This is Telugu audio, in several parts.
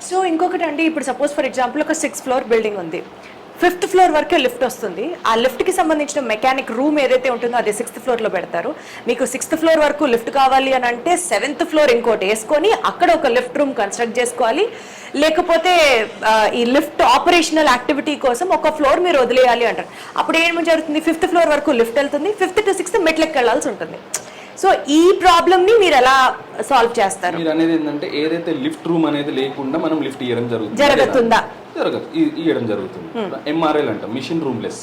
సో ఇంకొకటి అండి, ఇప్పుడు సపోజ్ ఫర్ ఎగ్జాంపుల్ ఒక 6th ఫ్లోర్ బిల్డింగ్ ఉంది, 5th ఫ్లోర్ వరకే లిఫ్ట్ వస్తుంది. ఆ లిఫ్ట్కి సంబంధించిన మెకానిక్ రూమ్ ఏదైతే ఉంటుందో అదే 6th ఫ్లోర్లో పెడతారు. మీకు 6th ఫ్లోర్ వరకు లిఫ్ట్ కావాలి అని అంటే 7th ఫ్లోర్ ఇంకోటి వేసుకొని అక్కడ ఒక లిఫ్ట్ రూమ్ కన్స్ట్రక్ట్ చేసుకోవాలి. లేకపోతే ఈ లిఫ్ట్ ఆపరేషనల్ యాక్టివిటీ కోసం ఒక ఫ్లోర్ మీరు వదిలేయాలి అంటారు. అప్పుడు ఏం జరుగుతుంది, 5th ఫ్లోర్ వరకు లిఫ్ట్ వెళ్తుంది, 5th to 6th మెట్లెక్కి వెళ్ళాల్సి ఉంటుంది. సో ఈ ప్రాబ్లమ్ని మీరు ఎలా సాల్వ్ చేస్తారు? మీరు అనేది ఏంటంటే ఏదైతే లిఫ్ట్ రూమ్ అనేది లేకుండా మనం లిఫ్ట్ ఇవ్వడం జరుగుతుందా? ఇవ్వడం జరుగుతుంది. ఎంఆర్ఎల్ అంటాం, మిషన్ రూమ్ లెస్.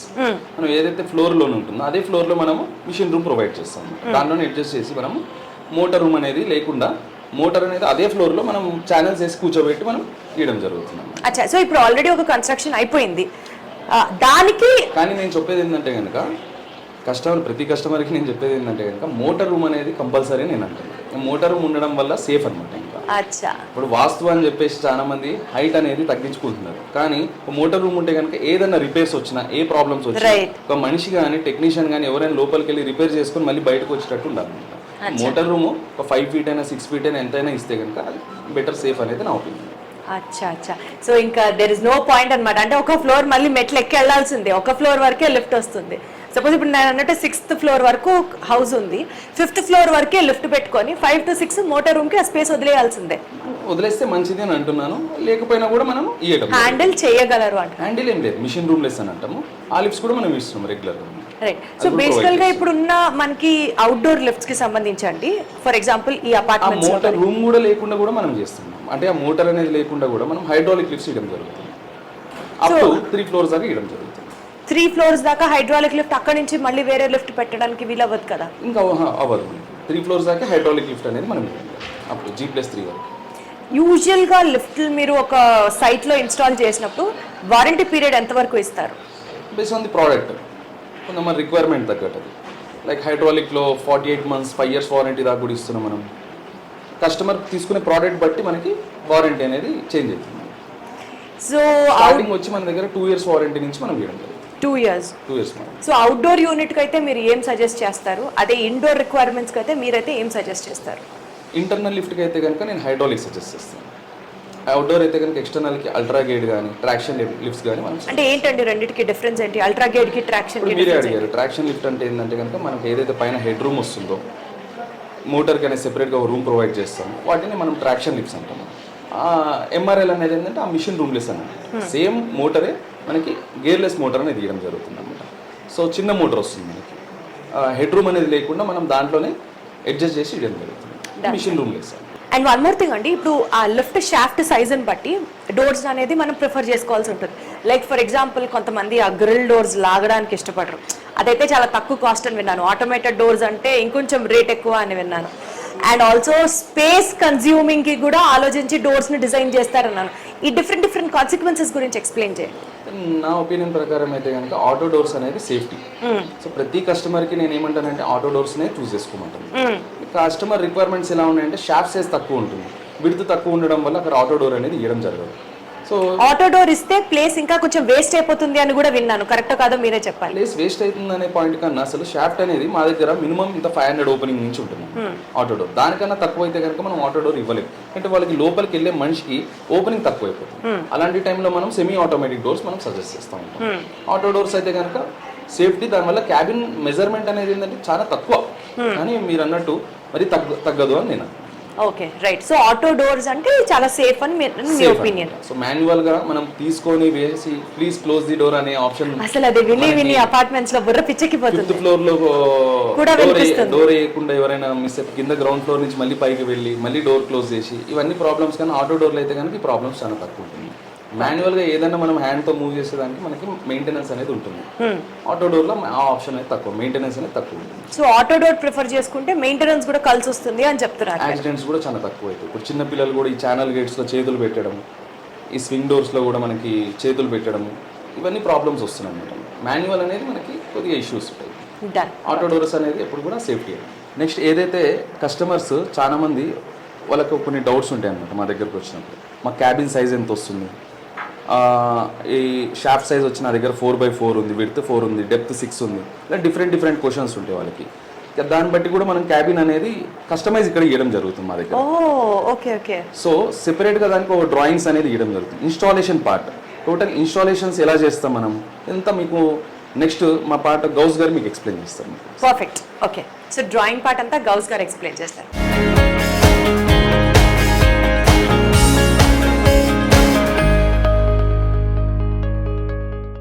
మనం ఏదైతే ఫ్లోర్ లో ఉంటుందో అదే ఫ్లోర్ లో మనము మిషన్ రూమ్ ప్రొవైడ్ చేస్తాం. దాంట్లోనే అడ్జస్ట్ చేసి మనం మోటార్ రూమ్ అనేది లేకుండా మోటార్ అనేది అదే ఫ్లోర్ లో మనం ఛానల్స్ వేసి కూర్చోబెట్టి మనం ఇవ్వడం జరుగుతుంది. అచ్చా, సో ఇప్పుడు ఆల్రెడీ ఒక కన్స్ట్రక్షన్ అయిపోయింది దానికి. కానీ నేను చెప్పేది ఏంటంటే కనుక ప్రతి కస్టమర్కి నేను చెప్పేది ఏంటంటే కనుక మోటార్ రూమ్ అనేది కంపల్సరీ నేను అంటాను. మోటార్ రూమ్ ఉండడం వల్ల సేఫ్ అనమాట. ఇంకా ఇప్పుడు వాస్తు అని చెప్పేసి చాలా మంది హైట్ అనేది తగ్గించుకుంటున్నారు. కానీ మోటార్ రూమ్ ఉంటే కనుక ఏదైనా రిపేర్స్ వచ్చినా, ఏ ప్రాబ్లమ్స్ వచ్చినా ఒక మనిషి కానీ టెక్నీషియన్ కానీ ఎవరైనా లోపలికి వెళ్ళి రిపేర్ చేసుకుని మళ్ళీ బయటకు వచ్చేటట్టు ఉండాలన్నమాట. మోటార్ రూమ్ ఒక 5 feet అయినా 6 feet అయినా ఎంతైనా ఇస్తే కనుక బెటర్ సేఫ్ అనేది నా ఒపీనియన్. అచ్చా అచ్చా, సో ఇంకా దెర్ ఇస్ నో పాయింట్ అనమాట. అంటే ఒక ఫ్లోర్ మళ్ళీ మెట్లు ఎక్కి వెళ్ళాల్సిందే, ఒక ఫ్లోర్ వరకే లిఫ్ట్ వస్తుంది. సపోజ్ ఇప్పుడు నేను అన్నట్టు 6th ఫ్లోర్ వరకు హౌస్ ఉంది, 5th ఫ్లోర్ వరకే లిఫ్ట్ పెట్టుకొని 5 to 6 మోటార్ రూమ్ కి ఆ స్పేస్ వదిలేయాల్సిందే. వదిలేస్తే మంచిది అని అంటున్నాను. లేకపోయినా కూడా మనం హ్యాండిల్ చేయగలరు అంటే హ్యాండిల్ ఏం లేదు, మిషన్ రూమ్ లెస్ అని అంటాము. ఆ లిఫ్ట్స్ కూడా మనం ఇస్తున్నాం రెగ్యులర్ గా. రైట్. సో బేసికల్ గా ఇప్పుడున్న మనకి అవుట్డోర్ లిఫ్ట్స్ కి సంబంధించి ఫర్ ఎగ్జాంపుల్ ఈ అపార్ట్మెంట్స్ మోటార్ రూమ్ కూడా లేకుండా కూడా మనం చేస్తున్నాం. అంటే ఆ మోటార్ అనేది లేకుండా కూడా మనం హైడ్రాలిక్ లిఫ్ట్స్ ఇవ్వడం జరుగుతుంది. అప్ టు 3 floors దాకా ఇవ్వడం జరుగుతుంది. 3 floors దాకా హైడ్రాలిక్ లిఫ్ట్, అక్కడ నుంచి మళ్ళీ వేరే లిఫ్ట్ పెట్టడానికి వీలు అవ్వదు కదా? ఇంకా అవ్వదు. 3 floors దాకా హైడ్రాలిక్ లిఫ్ట్ అనేది మనం అప్పుడు G+3 వరకు. యూజువల్గా లిఫ్ట్లు మీరు ఒక సైట్లో ఇన్స్టాల్ చేసినప్పుడు వారంటీ పీరియడ్ ఎంతవరకు ఇస్తారు? బేస్ ఆన్ ది ప్రోడక్ట్, కొంతమంది రిక్వైర్మెంట్ తగ్గట్టు. లైక్ హైడ్రాలిక్లో 48 months 5 years వారంటీ దాకా కూడా ఇస్తున్నాం మనం. కస్టమర్ తీసుకునే ప్రోడక్ట్ బట్టి మనకి వారంటీ అనేది చేంజ్ అవుతుంది. సో స్టార్టింగ్ వచ్చి మన దగ్గర 2 years వారంటీ నుంచి మనం ఇవ్వడం జరుగుతుంది. 2 years. సో అవుట్డోర్ యూనిట్కి అయితే మీరు ఏం సజెస్ట్ చేస్తారు? అదే ఇండోర్ రిక్వైర్మెంట్స్కి అయితే మీరైతే ఏం సజెస్ట్ చేస్తారు? ఇంటర్నల్ లిఫ్ట్కి అయితే కనుక నేను హైడ్రాలిక్ సజెస్ట్ చేస్తాను. అవుట్డోర్ అయితే కనుక ఎక్స్టర్నల్కి అల్ట్రా గేట్ కానీ ట్రాక్షన్ లిఫ్ట్స్ కానీ మనం. అంటే ఏంటండి రెండింటికి డిఫరెన్స్ ఏంటి? అల్ట్రా గేట్కి ట్రాక్షన్ మీరే అడిగారు. ట్రాక్షన్ లిఫ్ట్ అంటే ఏంటంటే కనుక మనకి ఏదైతే పైన హెడ్ రూమ్ వస్తుందో మోటార్కి అనేది సెపరేట్గా ఒక రూమ్ ప్రొవైడ్ చేస్తాము, వాటిని మనం ట్రాక్షన్ లిఫ్ట్స్ అంటాము. ఎంఆర్ఎల్ అనేది ఏంటంటే ఆ మిషన్ రూమ్లెస్ అన్నమాట. సేమ్ మోటరే మనకి గేర్లెస్ మోటార్ అనేది తీయడం జరుగుతుంది అనమాట. సో చిన్న మోటార్ వస్తుంది మనకి, హెడ్ రూమ్ అనేది లేకుండా మనం దాంట్లోనే అడ్జస్ట్ చేసి ఇవ్వడం జరుగుతుంది, మిషన్ రూమ్లెస్. అండ్ వన్ మోర్ థింగ్ అండి, ఇప్పుడు ఆ లిఫ్ట్ షాఫ్ట్ సైజుని బట్టి డోర్స్ అనేది మనం ప్రిఫర్ చేసుకోవాల్సి ఉంటుంది. లైక్ ఫర్ ఎగ్జాంపుల్ కొంతమంది ఆ గ్రిల్ డోర్స్ లాగడానికి ఇష్టపడరు, అదైతే చాలా తక్కువ కాస్ట్ అని విన్నాను. ఆటోమేటెడ్ డోర్స్ అంటే ఇంకొంచెం రేట్ ఎక్కువ అని విన్నాను. అండ్ ఆల్సో స్పేస్ కన్జ్యూమింగ్కి కూడా ఆలోచించి డోర్స్ని డిజైన్ చేస్తారన్నాను. ఈ డిఫరెంట్ కాన్సిక్వెన్సెస్ గురించి ఎక్స్ప్లెయిన్ చేయండి. నా ఒపీనియన్ ప్రకారం అయితే కనుక ఆటో డోర్స్ అనేది సేఫ్టీ. సో ప్రతి కస్టమర్కి నేను ఏమంటానంటే ఆటో డోర్స్నే చూస్ చేసుకోమంటాను. కస్టమర్ రిక్వైర్మెంట్స్ ఎలా ఉన్నాయంటే షాఫ్ట్ సైజ్ తక్కువ ఉంటుంది, విడ్త్ తక్కువ ఉండడం వల్ల అక్కడ ఆటో డోర్ అనేది ఇవ్వడం జరగదు. సో ఆటో డోర్ ఇస్తే ప్లేస్ ఇంకా కొంచెం వేస్ట్ అయిపోతుంది అని కూడా విన్నాను, కరెక్ట్ కాదో మీరే చెప్పాలి. ప్లేస్ వేస్ట్ అవుతుంది అనే పాయింట్ కన్నా అసలు షాఫ్ట్ అనేది మా దగ్గర మినిమం ఇంత 500 ఓపెనింగ్ నుంచి ఉంటుంది ఆటో డోర్. దానికన్నా తక్కువ అయితే కనుక మనం ఆటో డోర్ ఇవ్వలేము, అంటే వాళ్ళకి లోపలికి వెళ్ళే మనిషికి ఓపెనింగ్ తక్కువ అయిపోతుంది. అలాంటి టైంలో మనం సెమీ ఆటోమేటిక్ డోర్స్ మనం సజెస్ట్ చేస్తూ ఉంటాం. ఆటో డోర్స్ అయితే కనుక సేఫ్టీ, దానివల్ల క్యాబిన్ మెజర్మెంట్ అనేది ఏంటంటే చాలా తక్కువ, కానీ మీరు అన్నట్టు మరి తగ్గదు అని నేను. Okay, right. So auto doors అంటే చాలా సేఫ్ అని మీ ఒపీనియన్. సో మాన్యువల్ గా మనం తీసుకొని వేసి ప్లీజ్ క్లోజ్ ది డోర్ అనే ఆప్షన్ అసలు అది విని అపార్ట్మెంట్స్ లో బుర్ర పిచ్చెక్కిపోతుంది. 5th floor లో డోర్ వేయకుండా ఎవరైనా మిస్ అయితే కింద గ్రౌండ్ ఫ్లోర్ నుంచి మళ్ళీ పైకి వెళ్ళి మళ్ళీ డోర్ క్లోజ్ చేసి ఇవన్నీ ప్రాబ్లమ్స్. కానీ ఆటో డోర్లు అయితే కనుక ఈ ప్రాబ్లమ్స్ చాలా తక్కువ ఉంటుంది. మాన్యువల్ గా ఏదైనా మనం హ్యాండ్ తో మూవ్ చేసేదానికి మనకి మెయింటెనెన్స్ అనేది ఉంటుంది. ఆటో డోర్ లో ఆ ఆప్షన్ అనేది తక్కువ, మెయింటెనెన్స్ అనేది తక్కువ ఉంటుంది. సో ఆటో డోర్ ప్రిఫర్ చేసుకుంటే మెయింటెనెన్స్ కూడా కలిసి వస్తుంది అని చెప్తున్నారు. యాక్సిడెంట్స్ కూడా చాలా తక్కువ అవుతాయి. ఇప్పుడు చిన్న పిల్లలు కూడా ఈ ఛానల్ గేట్స్ లో చేతులు పెట్టడం, ఈ స్వింగ్ డోర్స్ లో కూడా మనకి చేతులు పెట్టడం, ఇవన్నీ ప్రాబ్లమ్స్ వస్తున్నాయి అన్నమాట. మాన్యువల్ అనేది మనకి కొద్దిగా ఇష్యూస్ ఉంటాయి. ఆటో డోర్స్ అనేది ఎప్పుడు కూడా సేఫ్టీ. నెక్స్ట్ ఏదైతే కస్టమర్స్ చాలా మంది వాళ్ళకు కొన్ని డౌట్స్ ఉంటాయి అన్నమాట మా దగ్గరకు వచ్చినప్పుడు. మా క్యాబిన్ సైజ్ ఎంత వస్తుంది, ఈ షాఫ్ట్ సైజ్ వచ్చి నా దగ్గర 4x4 ఉంది, విడ్త్ 4 ఉంది, డెప్త్ 6 ఉంది, ఇలా డిఫరెంట్ క్వశ్చన్స్ ఉంటాయి వాళ్ళకి. దాన్ని బట్టి కూడా మనం క్యాబిన్ అనేది కస్టమైజ్ ఇక్కడ ఇవ్వడం జరుగుతుంది మా దగ్గర. Okay okay. సో సెపరేట్గా దానికి ఒక డ్రాయింగ్స్ అనేది ఇవ్వడం జరుగుతుంది. ఇన్స్టాలేషన్ పార్ట్, టోటల్ ఇన్స్టాలేషన్స్ ఎలా చేస్తాం మనం ఎంత మీకు నెక్స్ట్ మా పార్ట్ గౌస్ గారు మీకు ఎక్స్ప్లెయిన్ చేస్తారు. Perfect. Okay, so drawing part అంతా గౌస్ గారు ఎక్స్ప్లెయిన్ చేస్తారు.